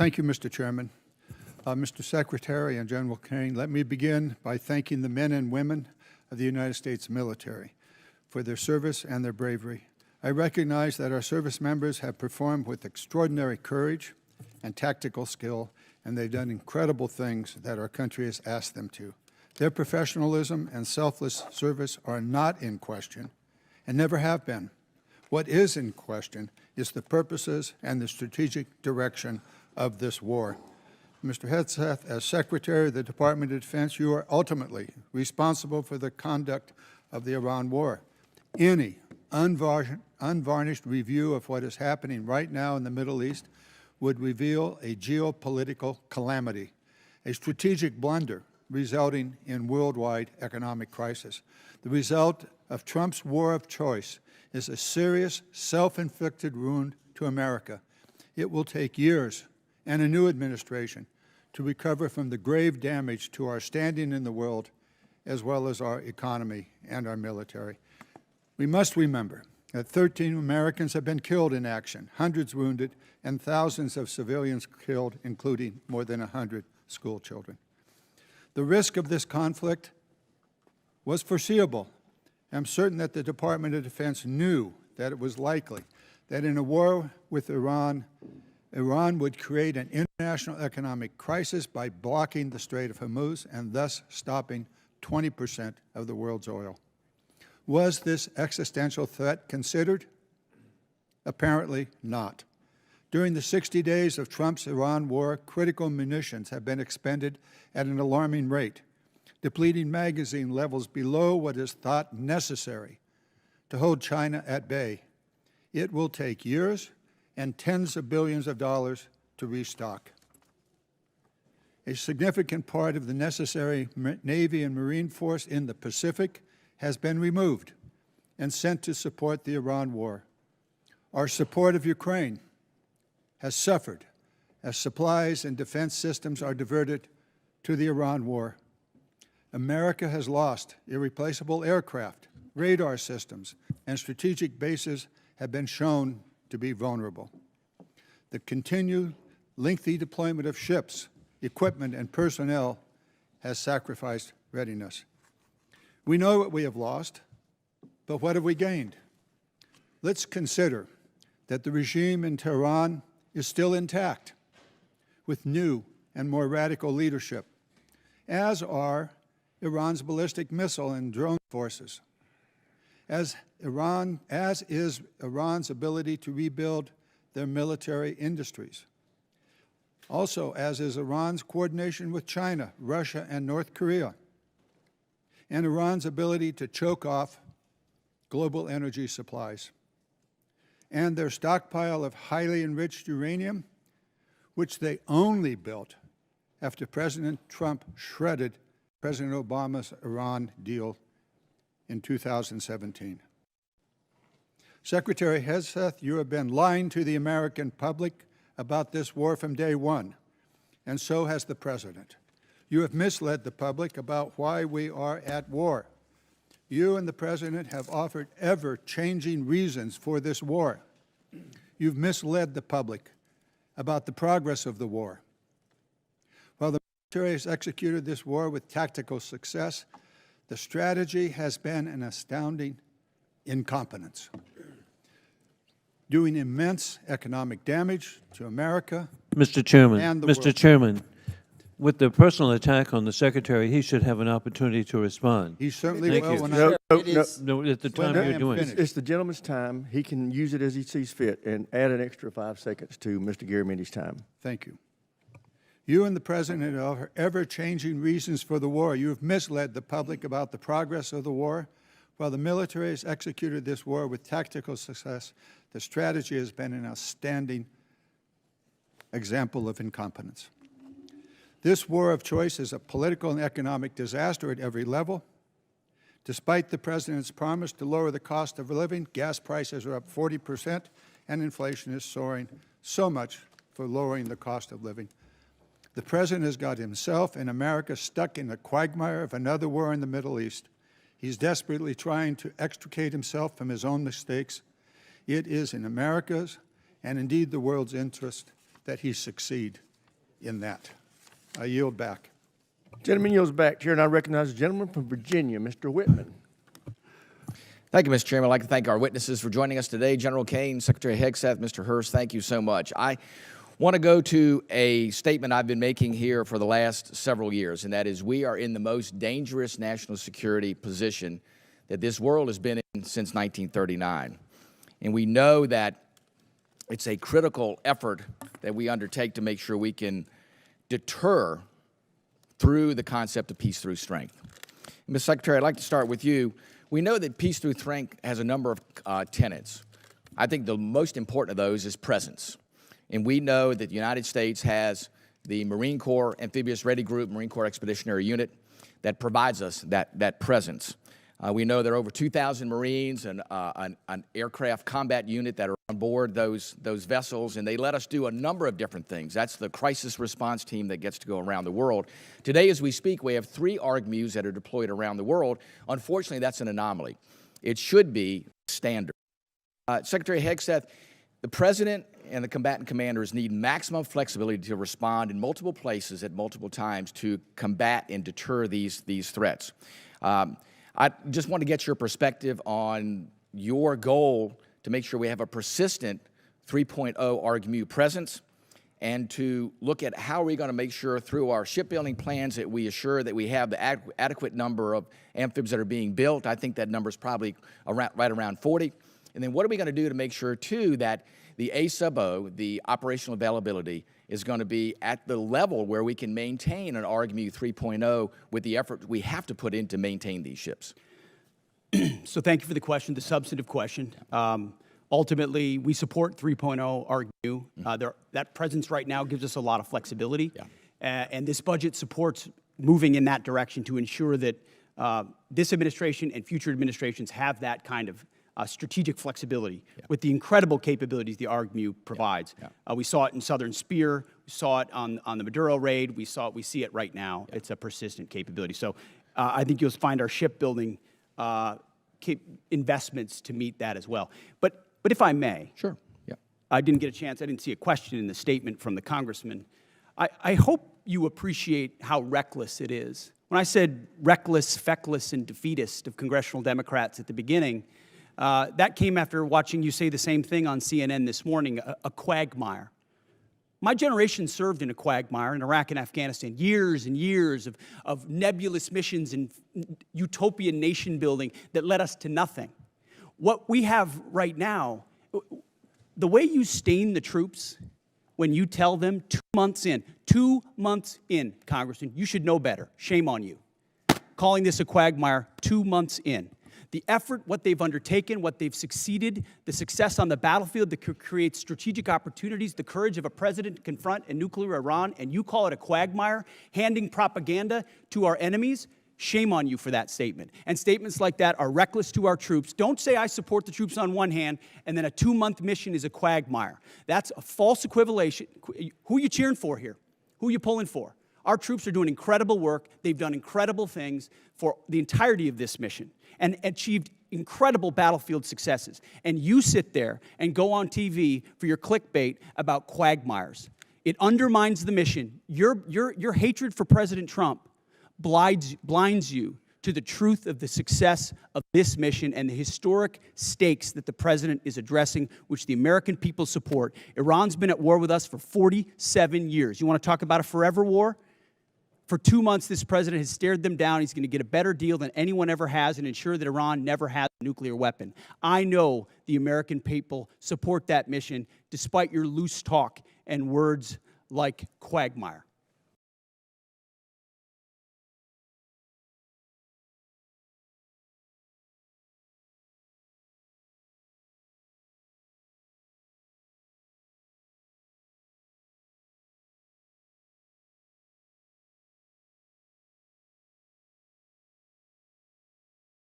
Thank you, Mr. Chairman. Mr. Secretary and General Kane, let me begin by thanking the men and women of the United States military for their service and their bravery. I recognize that our service members have performed with extraordinary courage and tactical skill, and they've done incredible things that our country has asked them to. Their professionalism and selfless service are not in question and never have been. What is in question is the purposes and the strategic direction of this war. Mr. Hegseth, as Secretary of the Department of Defense, you are ultimately responsible for the conduct of the Iran war. Any unvarnished review of what is happening right now in the Middle East would reveal a geopolitical calamity, a strategic blunder resulting in worldwide economic crisis. The result of Trump's war of choice is a serious, self-inflicted wound to America. It will take years and a new administration to recover from the grave damage to our standing in the world, as well as our economy and our military. We must remember that 13 Americans have been killed in action, hundreds wounded, and thousands of civilians killed, including more than 100 school children. The risk of this conflict was foreseeable. I'm certain that the Department of Defense knew that it was likely that in a war with Iran, Iran would create an international economic crisis by blocking the Strait of Hormuz and thus stopping 20% of the world's oil. Was this existential threat considered? Apparently not. During the 60 days of Trump's Iran war, critical munitions have been expended at an alarming rate, depleting magazine levels below what is thought necessary to hold China at bay. It will take years and tens of billions of dollars to restock. A significant part of the necessary Navy and Marine force in the Pacific has been removed and sent to support the Iran war. Our support of Ukraine has suffered as supplies and defense systems are diverted to the Iran war. America has lost irreplaceable aircraft, radar systems, and strategic bases have been shown to be vulnerable. The continued lengthy deployment of ships, equipment, and personnel has sacrificed readiness. We know what we have lost, but what have we gained? Let's consider that the regime in Tehran is still intact, with new and more radical leadership, as are Iran's ballistic missile and drone forces, as is Iran's ability to rebuild their military industries. Also, as is Iran's coordination with China, Russia, and North Korea, and Iran's ability to choke off global energy supplies, and their stockpile of highly enriched uranium, which they only built after President Trump shredded President Obama's Iran deal in 2017. Secretary Hegseth, you have been lying to the American public about this war from day one, and so has the President. You have misled the public about why we are at war. You and the President have offered ever-changing reasons for this war. You've misled the public about the progress of the war. While the military has executed this war with tactical success, the strategy has been an astounding incompetence, doing immense economic damage to America. Mr. Chairman, and the Mr. world. Chairman, with the personal attack on the Secretary, he should have an opportunity to respond. He certainly Thank will you. when No, at the time I you're am doing it. finished. It's the gentleman's time. He can use it as he sees fit and add an extra 5 seconds to Mr. Garamendi's time. Thank you. You and the President are ever-changing reasons for the war. You have misled the public about the progress of the war. While the military has executed this war with tactical success, the strategy has been an outstanding example of incompetence. This war of choice is a political and economic disaster at every level. Despite the President's promise to lower the cost of living, gas prices are up 40%, and inflation is soaring, so much for lowering the cost of living. The President has got himself and America stuck in the quagmire of another war in the Middle East. He's desperately trying to extricate himself from his own mistakes. It is in America's, and indeed the world's interest, that he succeed. in that. I yield back. Gentleman yields back. Chair, and I recognize the gentleman from Virginia, Mr. Whitman. Thank you, Mr. Chairman. I'd like to thank our witnesses for joining us today. General Kane, Secretary Hegseth, Mr. Hurst, thank you so much. I want to go to a statement I've been making here for the last several years, and that is we are in the most dangerous national security position that this world has been in since 1939. And we know that it's a critical effort that we undertake to make sure we can deter through the concept of peace through strength. Ms. Secretary, I'd like to start with you. We know that peace through strength has a number of tenets. I think the most important of those is presence. And we know that the United States has the Marine Corps Amphibious Ready Group, Marine Corps Expeditionary Unit, that provides us that presence. We know there are over 2,000 Marines and an aircraft combat unit that are on board those vessels, and they let us do a number of different things. That's the crisis response team that gets to go around the world. Today, as we speak, we have 3 ARGMUs that are deployed around the world. Unfortunately, that's an anomaly. It should be standard. Secretary Hegseth, the President and the combatant commanders need maximum flexibility to respond in multiple places at multiple times to combat and deter these threats. I just want to get your perspective on your goal to make sure we have a persistent 3.0 ARGMU presence, and to look at how are we going to make sure through our shipbuilding plans that we assure that we have the adequate number of amphibs that are being built. I think that number is probably right around 40. And then what are we going to do to make sure, too, that the A-sub-O, the operational availability, is going to be at the level where we can maintain an ARGMU 3.0 with the effort we have to put in to maintain these ships? So thank you for the question, the substantive question. Ultimately, we support 3.0 ARGMU. That presence right now gives us a lot of flexibility. Yeah. And this budget supports moving in that direction to ensure that this administration and future administrations have that kind of strategic flexibility with the incredible capabilities the ARGMU provides. We saw it in Southern Spear. We saw it on the Maduro raid. We see it right now. It's a persistent capability. So I think you'll find our shipbuilding investments to meet that as well. But if I may. Sure. Yeah. I didn't get a chance. I didn't see a question in the statement from the congressman. I hope you appreciate how reckless it is. When I said reckless, feckless, and defeatist of congressional Democrats at the beginning, that came after watching you say the same thing on CNN this morning, a quagmire. My generation served in a quagmire in Iraq and Afghanistan, years and years of nebulous missions and utopian nation building that led us to nothing. What we have right now, the way you stain the troops when you tell them 2 months in, Congressman, you should know better. Shame on you. Calling this a quagmire 2 months in. The effort, what they've undertaken, what they've succeeded, the success on the battlefield that creates strategic opportunities, the courage of a president to confront a nuclear Iran, and you call it a quagmire, handing propaganda to our enemies, shame on you for that statement. And statements like that are reckless to our troops. Don't say I support the troops on one hand, and then a 2-month mission is a quagmire. That's a false equivalation. Who are you cheering for here? Who are you pulling for? Our troops are doing incredible work. They've done incredible things for the entirety of this mission and achieved incredible battlefield successes. And you sit there and go on TV for your clickbait about quagmires. It undermines the mission. Your hatred for President Trump blinds you to the truth of the success of this mission and the historic stakes that the president is addressing, which the American people support. Iran's been at war with us for 47 years. You want to talk about a forever war? For 2 months, this president has stared them down. He's going to get a better deal than anyone ever has and ensure that Iran never has a nuclear weapon. I know the American people support that mission despite your loose talk and words like quagmire.